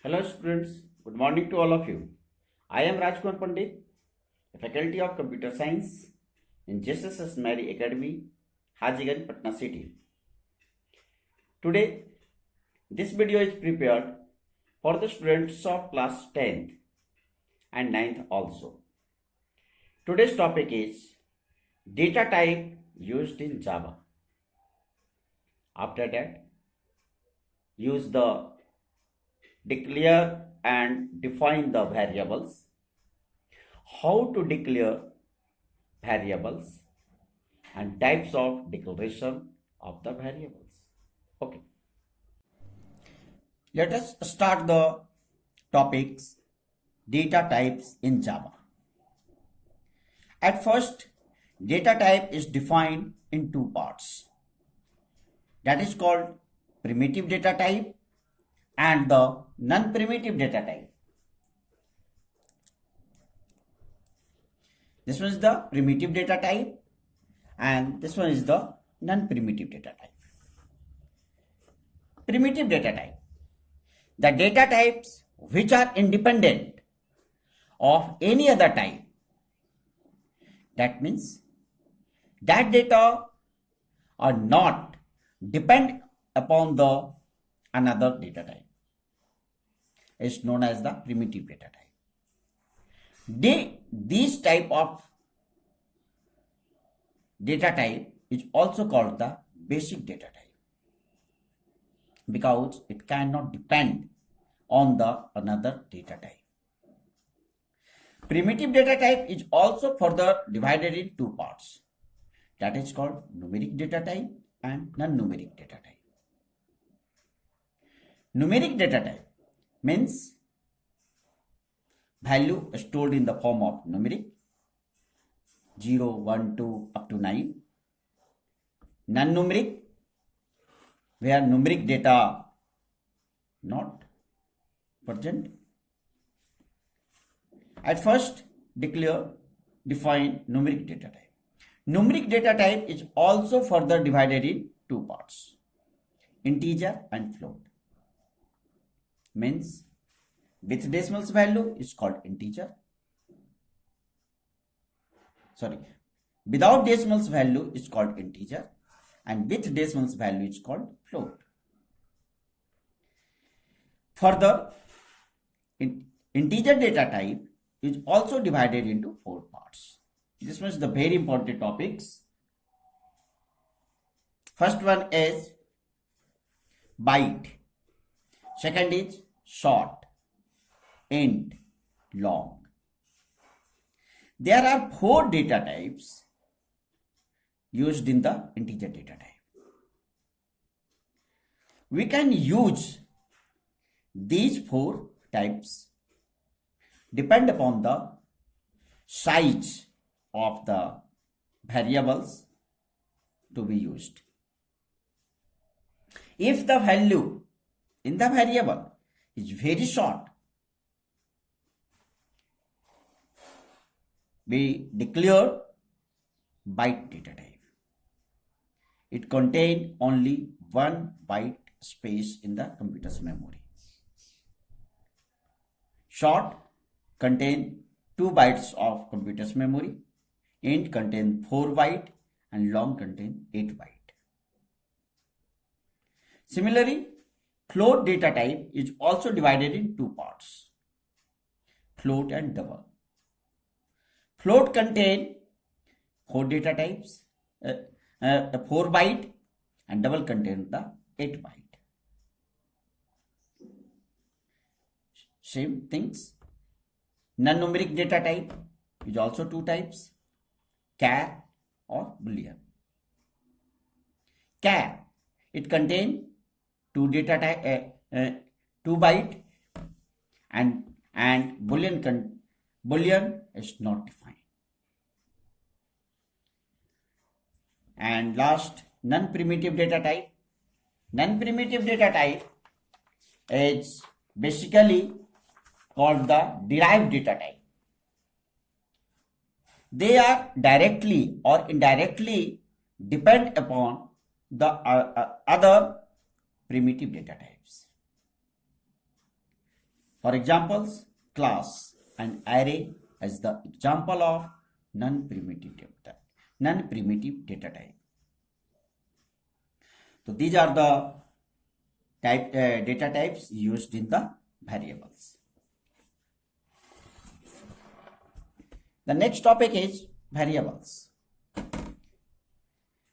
Hello students, good morning to all of you. I am Rajkumar Pandit, a faculty of Computer Science in JSS Mary Academy, Hajiganj, Patna City. Today, this video is prepared for the students of class 10th and 9th also. Today's topic is data type used in Java. After that, use the declare and define the variables, how to declare variables and types of declaration of the variables. Okay, let us start the topics data types in Java. At first, data type is defined in two parts, that is called primitive data type and the non-primitive data type. This one is the primitive data type and this one is the non-primitive data type. Primitive data type. The data types which are independent of any other type. That means that data are not depend upon the another data type. Is known as the primitive data type. These type of data type is also called the basic data type because it cannot depend on the another data type. Primitive data type is also further divided in two parts, that is called numeric data type and non-numeric data type. Numeric data type means value stored in the form of numeric 0, 1, 2 up to 9. Non-numeric where numeric data not present. At first, define numeric data type. Numeric data type is also further divided in two parts, integer and float. Means with decimals value is called integer. Without decimals value is called integer and with decimals value is called float. Further, integer data type is also divided into four parts. This was the very important topics. First one is byte. Second is short, int, long. There are four data types used in the integer data type. We can use these four types depend upon the size of the variables to be used. If the value in the variable is very short, we declare byte data type. It contains only 1 byte space in the computer's memory. Short contain 2 bytes of computer's memory. Int contain 4 byte and long contain 8 byte. Similarly, float data type is also divided in two parts, float and double. Float contain 4 data types, 4 byte and double contain the 8 byte. Same things. Non-numeric data type is also two types, char or boolean. Char, it contain 2 data type, 2 byte and boolean is not defined. And last, non-primitive data type. Non-primitive data type is basically called the derived data type. They are directly or indirectly depend upon the other primitive data types. For examples, class and array as the example of non-primitive data type. So these are the data types used in the variables. The next topic is variables.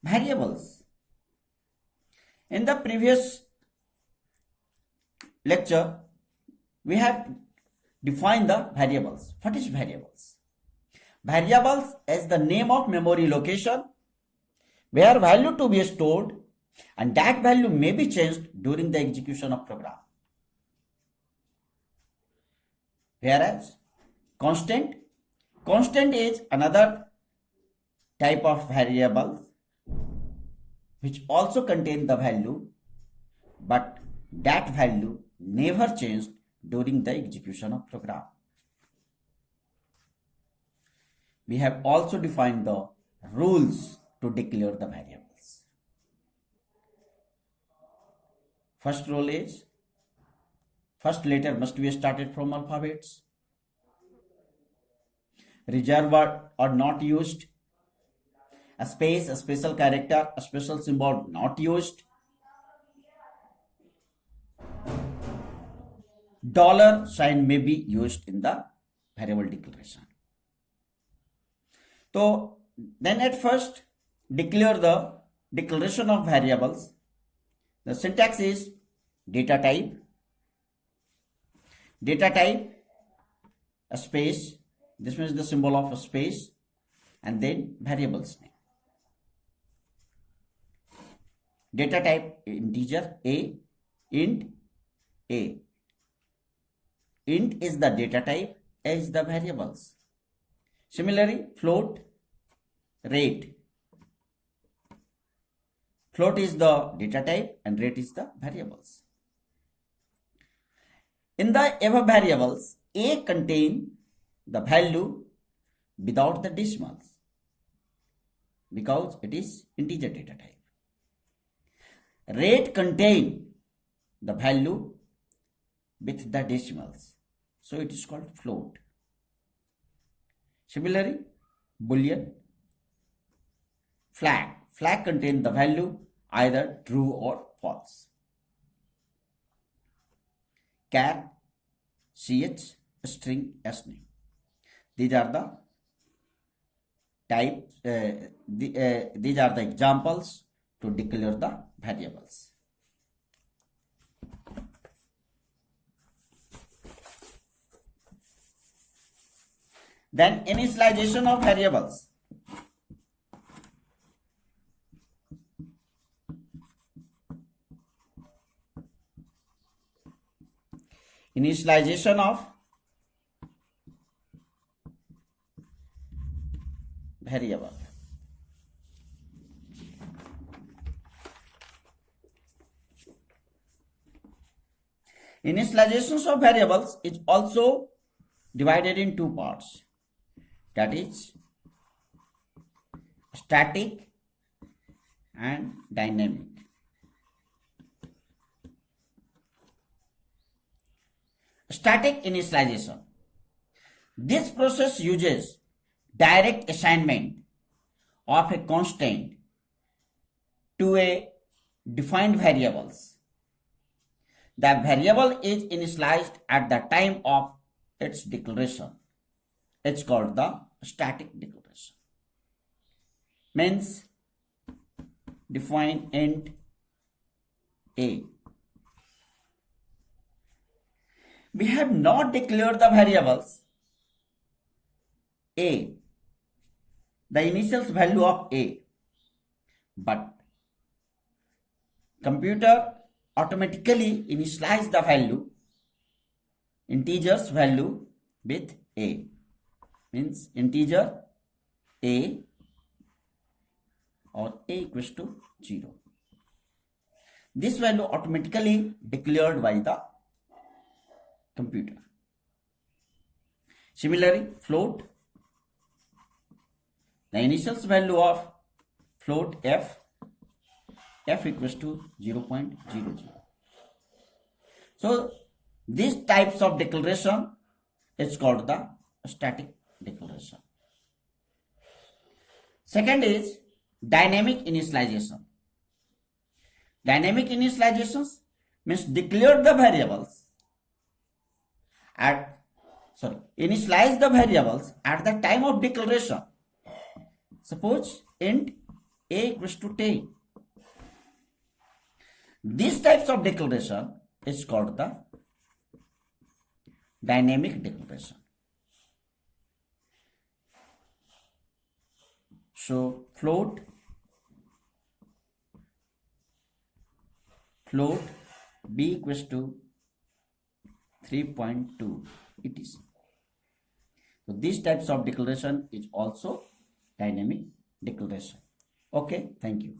Variables. In the previous lecture, we have defined the variables. What is variables? Variables is the name of memory location where value to be stored, and that value may be changed during the execution of program. Whereas constant is another type of variable which also contain the value, but that value never changed during the execution of program. We have also defined the rules to declare the variables. First rule is first letter must be started from alphabets. Reserved or not used. A space, a special character, a special symbol not used. Dollar sign may be used in the variable declaration. So then at first declare the declaration of variables. The syntax is data type, a space, this means the symbol of a space, and then variables name. Data type integer A, int A. Int is the data type, A is the variables. Similarly, float, rate. Float is the data type and rate is the variables. In the above variables, A contain the value without the decimals because it is integer data type. Rate contain the value with the decimals, so it is called float. Similarly, boolean, flag contain the value either true or false. Char, ch, string, sname. These are the types. These are the examples to declare the variables. Then initialization of variables. Initialization of variable. Initializations of variables is also divided in two parts. That is static and dynamic. Static initialization. This process uses direct assignment of a constant to a defined variables. The variable is initialized at the time of its declaration. It's called the static declaration. Means define int A. We have not declared the variables A, the initial value of A, but computer automatically initialize the value, integers value with A. Means integer A or A equals to 0. This value automatically declared by the computer. Similarly, float, the initial value of float f equals to 0.00. So these types of declaration is called the static declaration. Second is dynamic initialization. Dynamic initializations means declare the variables initialize the variables at the time of declaration. Suppose int a equals to 10. These types of declaration is called the dynamic declaration. So float b equals to 3.2 etc. So these types of declaration is also dynamic declaration. Okay, thank you.